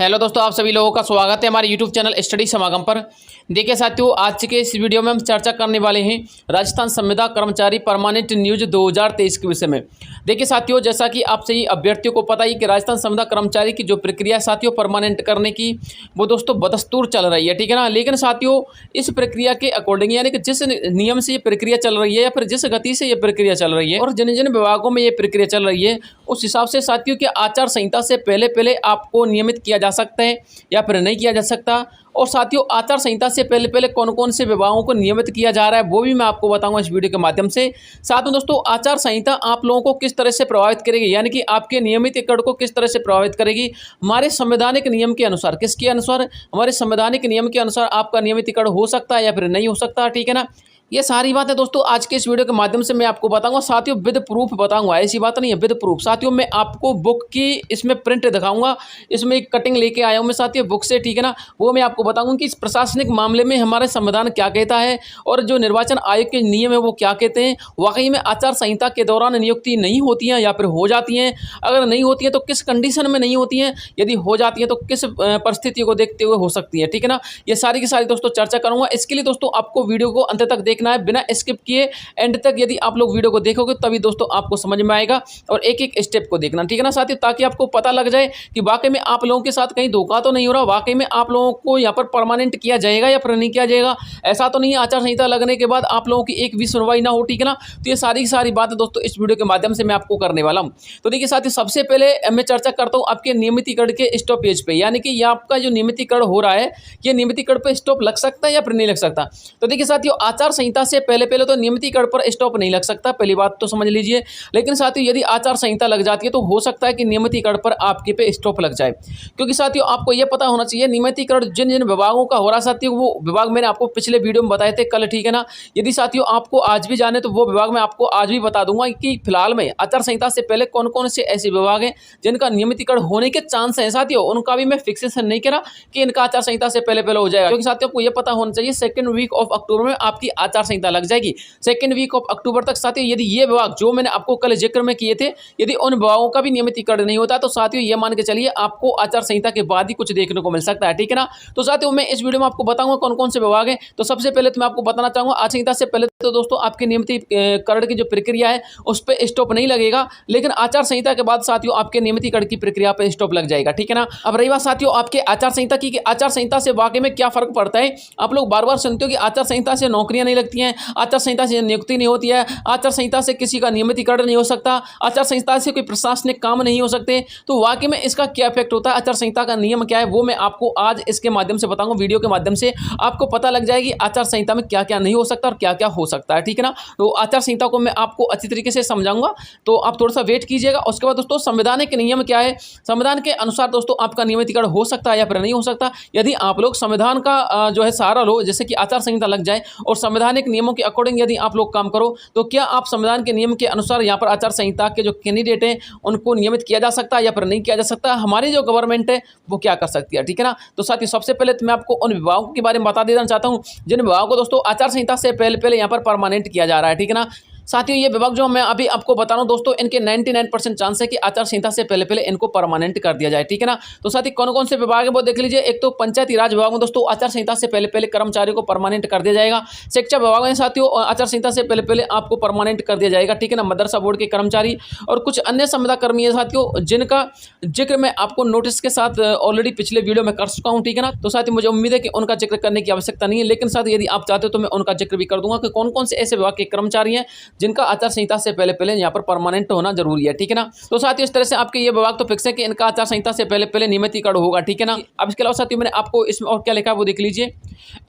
Hello दोस्तों, आप सभी लोगों का स्वागत है हमारे यूट्यूब चैनल स्टडी समागम पर। देखिए साथियों, आज के इस वीडियो में हम चर्चा करने वाले हैं राजस्थान संविदा कर्मचारी परमानेंट न्यूज 2023 के विषय में। देखिए साथियों, जैसा कि आप सही अभ्यर्थियों को पता ही कि राजस्थान संविदा कर्मचारी की जो प्रक्रिया साथियों परमानेंट करने की, वो दोस्तों बदस्तूर चल रही है, ठीक है ना। लेकिन साथियों, इस प्रक्रिया के अकॉर्डिंग यानी कि जिस नियम से ये प्रक्रिया चल रही है या फिर जिस गति से ये प्रक्रिया चल रही है और जिन जिन विभागों में ये प्रक्रिया चल रही है, उस हिसाब से साथियों की आचार संहिता से पहले पहले आपको नियमित किया जा सकता है या फिर नहीं किया जा सकता। और साथियों, आचार संहिता से पहले पहले कौन कौन से विभागों को नियमित किया जा रहा है वो भी मैं आपको बताऊंगा इस वीडियो के माध्यम से। साथ में दोस्तों, आचार संहिता आप लोगों को किस तरह से प्रभावित करेगी, यानी कि आपके नियमित एकड़ को किस तरह से प्रभावित करेगी हमारे संवैधानिक नियम के अनुसार। किसके अनुसार? हमारे संवैधानिक नियम के अनुसार आपका नियमित एकड़ हो सकता है या फिर नहीं हो सकता, ठीक है ना। ये सारी बातें दोस्तों आज के इस वीडियो के माध्यम से मैं आपको बताऊंगा। साथियों, विद प्रूफ बताऊंगा, ऐसी बात नहीं है, विद प्रूफ। साथियों, मैं आपको बुक की इसमें प्रिंट दिखाऊंगा, इसमें एक कटिंग लेके आया हूं मैं साथियों बुक से, ठीक है ना। वो मैं आपको बताऊंगा कि इस प्रशासनिक मामले में हमारा संविधान क्या कहता है और जो निर्वाचन आयोग के नियम है वो क्या कहते हैं। वाकई में आचार संहिता के दौरान नियुक्ति नहीं होती है या फिर हो जाती हैं? अगर नहीं होती है तो किस कंडीशन में नहीं होती हैं? यदि हो जाती है तो किस परिस्थिति को देखते हुए हो सकती है, ठीक है ना। ये सारी की सारी दोस्तों चर्चा करूंगा। इसके लिए दोस्तों आपको वीडियो को अंत तक देखना है, बिना स्किप किए एंड तक यदि आप लोग वीडियो को देखोगे तभी दोस्तों आपको समझ में आएगा, और एक एक स्टेप को देखना, ठीक है ना साथियों, ताकि आपको पता लग जाए कि वाकई में आप लोगों के साथ कहीं धोखा तो नहीं हो रहा, वाकई में आप लोगों को यहाँ पर परमानेंट किया जाएगा या फिर नहीं किया जाएगा। ऐसा तो नहीं है आचार संहिता लगने के बाद आप लोगों की एक भी सुनवाई ना हो, ठीक है ना। तो ये सारी सारी बातें दोस्तों इस वीडियो के माध्यम से मैं आपको करने वाला हूँ। तो देखिए साथियों, सबसे पहले मैं चर्चा करता हूँ आपके नियमितीकरण के स्टॉपेज पे, यानी कि ये आपका जो नियमितीकरण हो रहा है, ये नियमितीकरण पे स्टॉप लग सकता है या फिर नहीं लग सकता। तो देखिए साथियों, आचार संहिता से पहले पहले तो नियमितीकरण पर स्टॉप नहीं लग सकता, पहली बात तो समझ लीजिए। लेकिन साथियों, यदि आचार संहिता लग जाती है तो हो सकता है कि नियमितीकरण पर आपके पे स्टॉप लग जाए, क्योंकि साथियों आपको यह पता होना चाहिए नियमितीकरण जिन जिन विभागों का हो रहा साथियों, वो विभाग मैंने आपको पिछले वीडियो में बताए थे कल, ठीक है ना। यदि साथियों आपको आज भी जाने तो वो विभाग मैं आपको आज भी बता दूंगा कि फिलहाल में आचार संहिता से पहले कौन कौन से ऐसे विभाग हैं जिनका नियमितीकरण होने के चांस है साथियों। उनका भी मैं फिक्सेशन नहीं करा कि इनका आचार संहिता से पहले पहले हो जाएगा, क्योंकि साथियों आपको यह पता होना चाहिए सेकंड वीक ऑफ अक्टूबर में आपकी आचार संहिता लग जाएगी। सेकंड वीक ऑफ अक्टूबर तक साथियों यदि ये विभाग जो मैंने आपको कल जिक्र में किए थे, यदि उन विभागों का भी नियमितीकरण नहीं होता तो साथियों ये मान के चलिए आपको आचार संहिता के बाद ही कुछ देखने को मिल सकता है, ठीक है ना। तो साथियों मैं इस वीडियो में आपको बताऊंगा कौन कौन से विभाग हैं। तो सबसे पहले तो मैं आपको बताना चाहूंगा, आचार संहिता से पहले तो दोस्तों आपके नियमितीकरण की जो प्रक्रिया है उस पर स्टॉप नहीं लगेगा, लेकिन आचार संहिता के बाद साथियों आपके नियमितीकरण की प्रक्रिया पर स्टॉप लग जाएगा, ठीक है ना। अब रही बात साथियों आपके आचार संहिता की, आचार संहिता से वाकई में क्या फर्क पड़ता है। आप लोग बार बार सुनते हो कि आचार संहिता से नौकरियां नहीं लगती हैं, आचार संहिता से नियुक्ति नहीं होती है, आचार संहिता से किसी का नियमितीकरण नहीं हो सकता, आचार संहिता से कोई प्रशासनिक काम नहीं हो सकते। तो वाकई में इसका क्या इफेक्ट होता है, आचार संहिता का नियम क्या है, वो मैं आपको आज इसके माध्यम से बताऊंगा। वीडियो के माध्यम से आपको पता लग जाएगी आचार संहिता में क्या क्या नहीं हो सकता और क्या क्या हो सकता है, ठीक है ना। तो आचार संहिता को मैं आपको अच्छी तरीके से समझाऊंगा, तो आप थोड़ा सा वेट कीजिएगा। उसके बाद दोस्तों संवैधानिक नियम क्या है, संविधान के अनुसार दोस्तों आपका नियमितीकरण हो सकता है या फिर नहीं हो सकता। यदि आप लोग संविधान का जो है सहारा लो, जैसे कि आचार संहिता लग जाए और संवैधानिक नियमों के अकॉर्डिंग यदि आप लोग काम करो, तो क्या आप संविधान के नियम के अनुसार यहाँ पर आचार संहिता के जो कैंडिडेट हैं उनको नियमित किया जा सकता है या फिर नहीं किया जा सकता। हमारी जो गवर्नमेंट है वो क्या कर सकती है, ठीक है ना। तो साथ ही सबसे पहले तो मैं आपको उन विभागों के बारे में बता देना चाहता हूँ जिन विभागों को दोस्तों आचार संहिता से पहले पहले यहाँ पर परमानेंट किया जा रहा है, ठीक है ना। साथियों ये विभाग जो मैं अभी आपको बता रहा हूं दोस्तों, इनके 99% चांस है कि आचार संहिता से पहले पहले इनको परमानेंट कर दिया जाए, ठीक है ना। तो साथ ही कौन कौन से विभाग है वो देख लीजिए। एक तो पंचायती राज विभाग में दोस्तों आचार संहिता से पहले पहले कर्मचारियों को परमानेंट कर दिया जाएगा। शिक्षा विभाग में साथियों आचार संहिता से पहले पहले आपको परमानेंट कर दिया जाएगा, ठीक है ना। मदरसा बोर्ड के कर्मचारी और कुछ अन्य संविदा कर्मी है साथियों, जिनका जिक्र मैं आपको नोटिस के साथ ऑलरेडी पिछले वीडियो में कर चुका हूँ, ठीक है ना। तो साथियों मुझे उम्मीद है कि उनका जिक्र करने की आवश्यकता नहीं है, लेकिन साथ यदि आप चाहते हो तो मैं उनका जिक्र भी कर दूंगा कि कौन कौन से ऐसे विभाग के कर्मचारी हैं जिनका आचार संहिता से पहले पहले यहाँ पर परमानेंट होना जरूरी है, ठीक है ना। तो साथियों इस तरह से आपके ये विभाग तो फिक्स है कि इनका आचार संहिता से पहले पहले नियमितीकरण होगा, ठीक है ना। अब इसके अलावा साथियों मैंने आपको इसमें और क्या लिखा है वो देख लीजिए।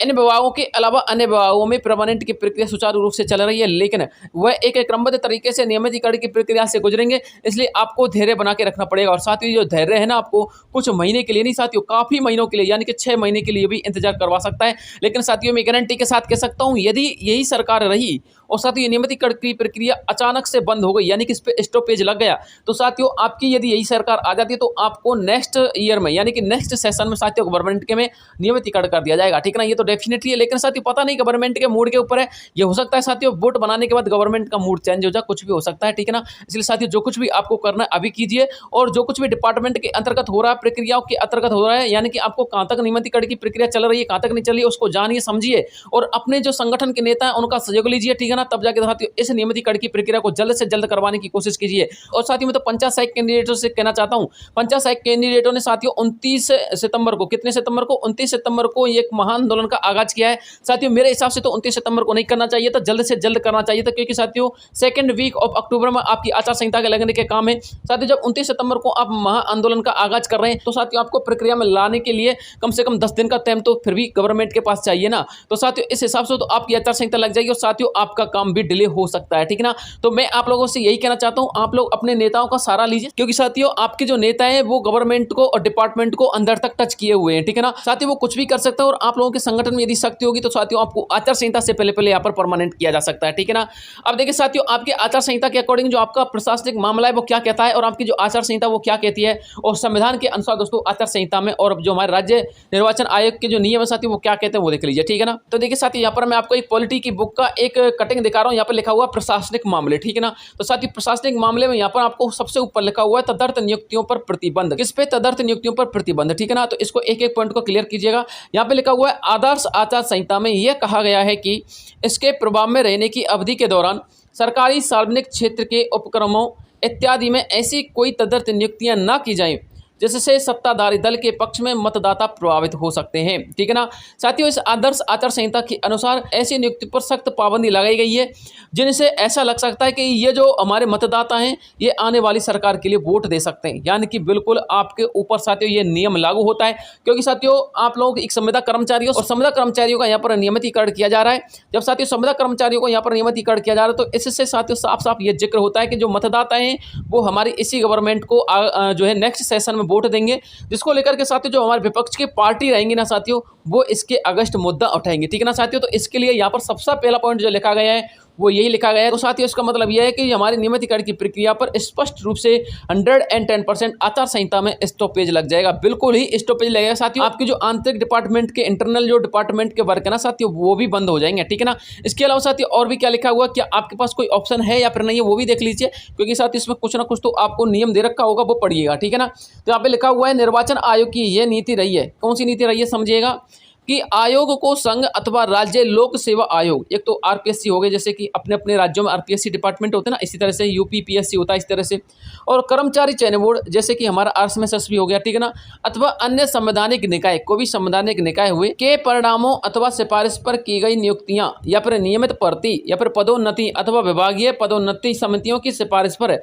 इन विभागों के अलावा अन्य विभागों में परमानेंट की प्रक्रिया सुचारू रूप से चल रही है, लेकिन वह एक क्रमबद्ध तरीके से नियमितीकरण की प्रक्रिया से गुजरेंगे, इसलिए आपको धैर्य बना के रखना पड़ेगा। और साथियों जो धैर्य है ना, आपको कुछ महीने के लिए नहीं साथियों, काफी महीनों के लिए यानी कि 6 महीने के लिए भी इंतजार करवा सकता है। लेकिन साथियों मैं गारंटी के साथ कह सकता हूँ, यदि यही सरकार रही और साथ ही ये नियमितीकरण की प्रक्रिया अचानक से बंद हो गई, यानी कि इस पे स्टॉपेज लग गया, तो साथियों आपकी यदि यही सरकार आ जाती है तो आपको नेक्स्ट ईयर में यानी कि नेक्स्ट सेशन में साथियों गवर्नमेंट के में नियमितीकरण कर दिया जाएगा, ठीक है ना। ये तो डेफिनेटली है, लेकिन साथियों पता नहीं गवर्नमेंट के मूड के ऊपर है। ये हो सकता है साथियों वोट बनाने के बाद गवर्नमेंट का मूड चेंज हो जाए, कुछ भी हो सकता है, ठीक है ना। इसलिए साथियों जो कुछ भी आपको करना है अभी कीजिए, और जो कुछ भी डिपार्टमेंट के अंतर्गत हो रहा है, प्रक्रियाओं के अंतर्गत हो रहा है, यानी कि आपको कहां तक नियमितीकरण की प्रक्रिया चल रही है, कहां तक नहीं चल रही है, उसको जानिए समझिए, और अपने जो संगठन के नेता हैं उनका सहयोग लीजिए, ठीक है ना। तब जाके साथियों इस नियमितीकरण की प्रक्रिया को जल्द से जल्द करवाने की कोशिश कीजिए। और साथियों मैं तो पंचायत सहायक कैंडिडेटों से कहना चाहता हूं, पंचायत सहायक कैंडिडेटों ने साथियों 29 सितंबर को, कितने सितंबर को, 29 सितंबर को एक महान आंदोलन का आगाज किया है। साथियों मेरे हिसाब से तो 29 सितंबर को नहीं करना चाहिए था, जल्द से जल्द करना चाहिए था, क्योंकि साथियों सेकंड वीक ऑफ अक्टूबर में आपकी आचार संहिता के लगने के काम है। साथियों जब 29 सितंबर को आप महा आंदोलन का आगाज कर रहे हैं तो साथियों आपको प्रक्रिया में लाने के लिए कम से कम 10 दिन का टाइम तो फिर भी गवर्नमेंट के पास चाहिए ना। तो साथियों इस हिसाब से तो आपकी आचार संहिता लग जाएगी और साथियों आपका काम भी डिले हो सकता है, ठीक है ना। तो मैं आप लोगों से यही कहना चाहता हूं, आप लोग अपने नेताओं का सहारा लीजिए, क्योंकि साथियों आपके जो नेता हैं वो गवर्नमेंट को और डिपार्टमेंट को अंदर तक टच किए हुए हैं, ठीक है ना। साथियों वो कुछ भी कर सकता है, और आप लोगों के संगठन में यदि शक्ति होगी तो साथियों आपको आचार संहिता से पहले यहाँ पर परमानेंट किया जा सकता है, ठीक है ना। अब देखिए साथियों आपके आचार संहिता के अकॉर्डिंग जो आपका प्रशासनिक मामला है वो क्या कहता है, और आपकी जो आचार संहिता वो क्या कहती है, और संविधान के अनुसार दोस्तों आचार संहिता में और जो हमारे राज्य निर्वाचन आयोग के जो नियम है साथियों वो क्या कहते हैं वो देख लीजिए, ठीक है ना। तो देखिए साथियों यहाँ पर मैं आपको एक पॉलिटी की बुक का एक कटिंग दिखा रहा हूँ, यहाँ पर लिखा हुआ प्रशासनिक मामले, ठीक है ना। तो साथियों प्रशासनिक मामले में यहाँ पर आपको सबसे ऊपर लिखा हुआ है तदर्थ नियुक्तियों पर प्रतिबंध। किस पे? तदर्थ नियुक्तियों पर प्रतिबंध, ठीक है ना। तो इसको एक एक पॉइंट को क्लियर कीजिएगा। यहाँ पे लिखा हुआ है आदर्श आचार संहिता में यह कहा गया है कि इसके प्रभाव में रहने की अवधि के दौरान सरकारी सार्वजनिक क्षेत्र के उपक्रमों इत्यादि में ऐसी कोई तदर्थ नियुक्तियां ना की जाएं जिससे सत्ताधारी दल के पक्ष में मतदाता प्रभावित हो सकते हैं, ठीक है ना। साथियों इस आदर्श आचार संहिता के अनुसार ऐसी नियुक्ति पर सख्त पाबंदी लगाई गई है जिनसे ऐसा लग सकता है कि ये जो हमारे मतदाता हैं ये आने वाली सरकार के लिए वोट दे सकते हैं, यानी कि बिल्कुल आपके ऊपर साथियों ये नियम लागू होता है, क्योंकि साथियों आप लोग एक संविदा कर्मचारियों और संविदा कर्मचारियों का यहाँ पर नियमितीकरण किया जा रहा है। जब साथियों संविदा कर्मचारियों को यहाँ पर नियमितीकरण किया जा रहा है तो इससे साथियों साफ साफ ये जिक्र होता है कि जो मतदाता हैं वो हमारी इसी गवर्नमेंट को जो है नेक्स्ट सेशन में वोट देंगे, जिसको लेकर के साथियों जो हमारे विपक्ष की पार्टी रहेंगी ना साथियों वो इसके अगस्त मुद्दा उठाएंगे, ठीक है ना साथियों। तो इसके लिए यहाँ पर सबसे पहला पॉइंट जो लिखा गया है वो यही लिखा गया है। तो साथियों इसका मतलब यह है कि हमारी नियमितीकरण की प्रक्रिया पर स्पष्ट रूप से 110% आचार संहिता में स्टॉपेज लग जाएगा, बिल्कुल ही स्टॉपेज लगेगा साथियों। आपकी जो आंतरिक डिपार्टमेंट के इंटरनल जो डिपार्टमेंट के वर्क है ना साथियों वो भी बंद हो जाएंगे, ठीक है ना। इसके अलावा साथियों और भी क्या लिखा हुआ, क्या आपके पास कोई ऑप्शन है या फिर नहीं है वो भी देख लीजिए, क्योंकि साथियों इसमें कुछ ना कुछ तो आपको नियम दे रखा होगा वो पढ़िएगा, ठीक है ना। तो यहाँ पे लिखा हुआ है निर्वाचन आयोग की यह नीति रही है, कौन सी नीति रही है समझिएगा, कि आयोग को संघ अथवा राज्य लोक सेवा आयोग, एक तो आरपीएससी हो गए जैसे कि अपने अपने राज्यों में आरपीएससी डिपार्टमेंट होते हैं ना, इसी तरह से यूपीपीएससी होता है इस तरह से, और कर्मचारी चयन बोर्ड जैसे कि हमारा आरएसएसबी हो गया, ठीक है ना, अथवा अन्य संवैधानिक निकाय, कोई भी संवैधानिक निकाय हुए के परिणामों अथवा सिफारिश पर की गई नियुक्तियां या फिर नियमित भर्ती या फिर पदोन्नति अथवा विभागीय पदोन्नति समितियों की सिफारिश पर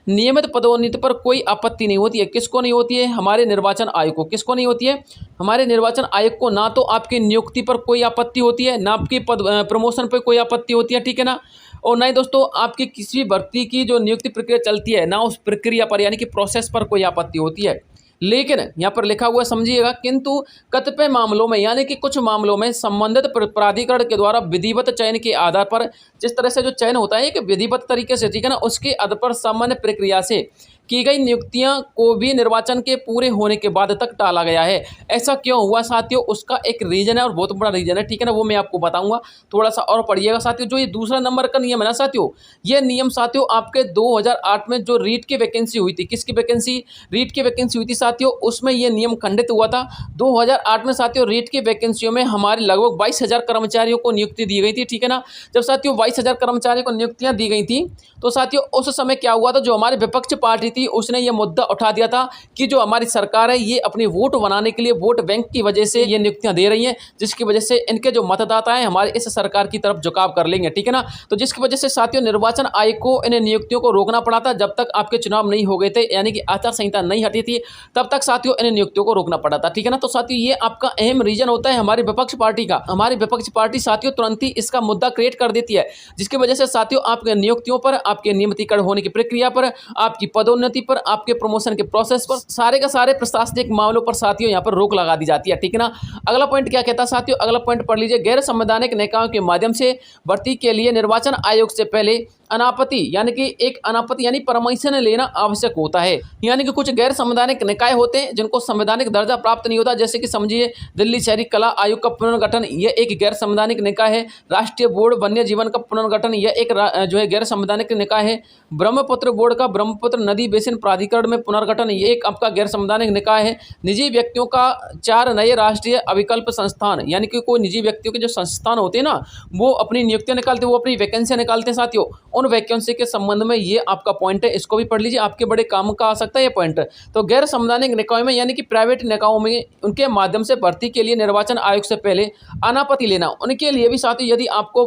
नियमित पदोन्नति पर कोई आपत्ति नहीं होती है। किसको नहीं होती है? हमारे निर्वाचन आयोग को। किसको नहीं होती है? हमारे निर्वाचन आयोग को। ना तो आपकी नियुक्ति पर कोई आपत्ति होती है, ना आपकी प्रमोशन पर कोई आपत्ति होती है, ठीक है ना, और ना ही दोस्तों आपकी किसी भी भर्ती की जो नियुक्ति प्रक्रिया चलती है ना उस प्रक्रिया पर यानी कि प्रोसेस पर कोई आपत्ति होती है। लेकिन यहाँ पर लिखा हुआ समझिएगा, किंतु कतिपय मामलों में यानी कि कुछ मामलों में संबंधित प्राधिकरण के द्वारा विधिवत चयन के आधार पर, जिस तरह से जो चयन होता है कि विधिवत तरीके से, ठीक है ना, उसके आधार पर सामान्य प्रक्रिया से की गई नियुक्तियां को भी निर्वाचन के पूरे होने के बाद तक टाला गया है। ऐसा क्यों हुआ साथियों? उसका एक रीजन है और बहुत बड़ा रीजन है, ठीक है ना, वो मैं आपको बताऊंगा, थोड़ा सा और पढ़िएगा साथियों। जो ये दूसरा नंबर का नियम है ना साथियों, ये नियम साथियों आपके 2008 में जो रीट की वैकेंसी हुई थी, किसकी वैकेंसी? रीट की वैकेंसी हुई थी साथियों, उसमें ये नियम खंडित हुआ था। 2008 में साथियों रीट की वैकेंसियों में हमारे लगभग 22,000 कर्मचारियों को नियुक्ति दी गई थी, ठीक है ना। जब साथियों 22,000 कर्मचारियों को नियुक्तियां दी गई थी तो साथियों उस समय क्या हुआ था, जो हमारी विपक्ष पार्टी थी उसने ये मुद्दा उठा दिया था कि जो हमारी सरकार है ये अपनी वोट बनाने के लिए वोट बैंक की वजह से ये नियुक्तियां दे रही हैं, जिसकी वजह से इनके जो मतदाता हैं हमारे इस सरकार की तरफ झुकाव कर लेंगे, ठीक है ना। तो जिसकी वजह से साथियों निर्वाचन आयोग को इन नियुक्तियों को रोकना पड़ा था। जब तक आपके चुनाव नहीं हो गए थे यानी कि आचार संहिता नहीं हटी थी तब तक साथियों इन नियुक्तियों को रोकना पड़ा था, ठीक है ना। तो साथियों ये आपका अहम रीजन होता है हमारी विपक्ष पार्टी का। हमारी विपक्ष पार्टी साथियों तुरंत ही इसका मुद्दा क्रिएट कर देती है, जिसकी वजह से साथियों आपके नियुक्तियों पर, आपके नियमितीकरण होने की प्रक्रिया पर, आपकी पदोन्नति पदोन्नति पर, आपके प्रमोशन के प्रोसेस पर, सारे का सारे प्रशासनिक मामलों पर साथियों यहाँ पर रोक लगा दी जाती है, ठीक है ना। अगला पॉइंट क्या कहता है साथियों, अगला पॉइंट पढ़ लीजिए। गैर संवैधानिक निकायों के माध्यम से भर्ती के लिए निर्वाचन आयोग से पहले अनापत्ति यानी कि एक अनापत्ति यानी परमिशन लेना आवश्यक होता है। यानी कि कुछ गैर संवैधानिक निकाय होते हैं जिनको संवैधानिक दर्जा प्राप्त नहीं होता, जैसे कि समझिए दिल्ली शहरी कला आयोग का पुनर्गठन, यह एक गैर संवैधानिक निकाय है। राष्ट्रीय बोर्ड वन्य जीवन का पुनर्गठन, यह एक जो है गैर संवैधानिक निकाय है। ब्रह्मपुत्र बोर्ड का ब्रह्मपुत्र नदी बेसिन प्राधिकरण में पुनर्गठन, ये एक आपका गैर संवैधानिक निकाय है। निजी व्यक्तियों का 4 नए राष्ट्रीय अभिकल्प संस्थान, यानी कि कोई निजी व्यक्तियों के जो संस्थान होते हैं ना, वो अपनी नियुक्तियां निकालते हैं, वो अपनी वैकेंसियां निकालते हैं साथियों। उन वैकेंसी के संबंध में ये आपका पॉइंट है, इसको भी पढ़ लीजिए, आपके बड़े काम का आ सकता है ये पॉइंट। तो गैर संवैधानिक निकायों में यानी कि प्राइवेट निकायों में उनके माध्यम से भर्ती के लिए निर्वाचन आयोग से पहले अनापत्ति लेना, उनके लिए भी साथियों यदि आपको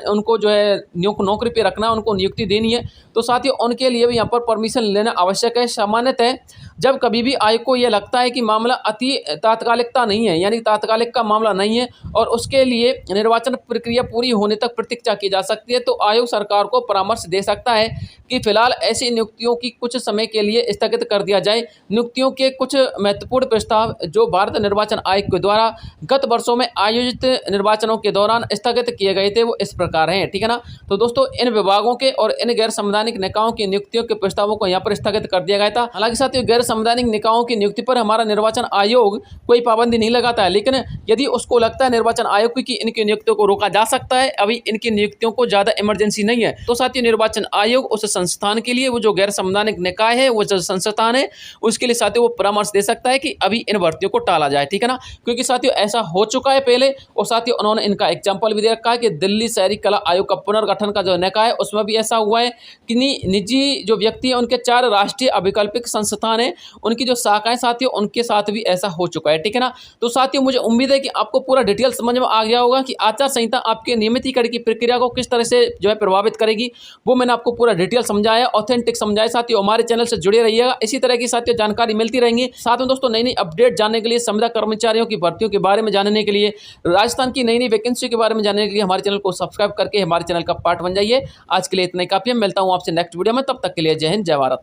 उनको जो है नौकरी पे रखना है, उनको नियुक्ति देनी है, तो साथियों उनके लिए भी यहाँ पर परमिशन लेना आवश्यक है। सामान्यतः जब कभी भी आयोग को यह लगता है कि मामला अति तात्कालिकता नहीं है, यानी तात्कालिक का मामला नहीं है और उसके लिए निर्वाचन प्रक्रिया पूरी होने तक प्रतीक्षा की जा सकती है, तो आयोग सरकार को परामर्श दे सकता है कि फिलहाल ऐसी नियुक्तियों की कुछ समय के लिए स्थगित कर दिया जाए। नियुक्तियों के कुछ महत्वपूर्ण प्रस्ताव जो भारत निर्वाचन आयोग के द्वारा गत वर्षों में आयोजित निर्वाचनों के दौरान स्थगित किए गए थे, वो इस प्रकार हैं, ठीक है ना। तो दोस्तों इन विभागों के और इन गैर संवैधानिक निकायों की नियुक्तियों के प्रस्तावों को यहाँ पर स्थगित कर दिया गया था। हालांकि साथियों गैर संवैधानिक निकायों की नियुक्ति पर हमारा निर्वाचन आयोग कोई पाबंदी नहीं लगाता है, लेकिन यदि उसको लगता है निर्वाचन आयोग की कि इनकी नियुक्तियों को रोका जा सकता है, अभी इनकी नियुक्तियों को ज्यादा इमरजेंसी नहीं है, तो साथियों निर्वाचन आयोग उस संस्थान के लिए, वो जो गैर संवैधानिक निकाय है, वो जो संस्थान है, उसके लिए साथियों वो परामर्श दे सकता है कि अभी इन भर्तियों को टाला जाए, ठीक है ना। क्योंकि साथियों ऐसा हो चुका है पहले, और साथियों उन्होंने इनका एग्जाम्पल भी दे रखा है कि दिल्ली शहरी कला आयोग का पुनर्गठन का जो निकाय है उसमें भी ऐसा हुआ है कि निजी जो व्यक्ति है उनके 4 राष्ट्रीय अभिकल्पिक संस्थान है, उनकी जो शाखाएं साथियों उनके साथ भी ऐसा हो चुका है, ठीक है ना। तो साथियों मुझे उम्मीद है कि आपको पूरा डिटेल समझ में आ गया होगा कि आचार संहिता आपके नियमितीकरण की प्रक्रिया को किस तरह से जो है प्रभावित करेगी, वो मैंने आपको पूरा डिटेल समझाया, ऑथेंटिक समझाया। साथियों हमारे चैनल से जुड़े रहिएगा, इसी तरह की साथियों जानकारी मिलती रहेंगी। साथ में दोस्तों नई नई अपडेट जानने के लिए, संविदा कर्मचारियों की भर्तियों के बारे में जानने के लिए, राजस्थान की नई नई वैकेंसी के बारे में जानने के लिए हमारे चैनल को सब्सक्राइब करके हमारे चैनल का पार्ट बन जाइए। आज के लिए इतना ही काफी है, मिलता हूं आपसे नेक्स्ट वीडियो में, तब तक के लिए जय हिंद जय भारत।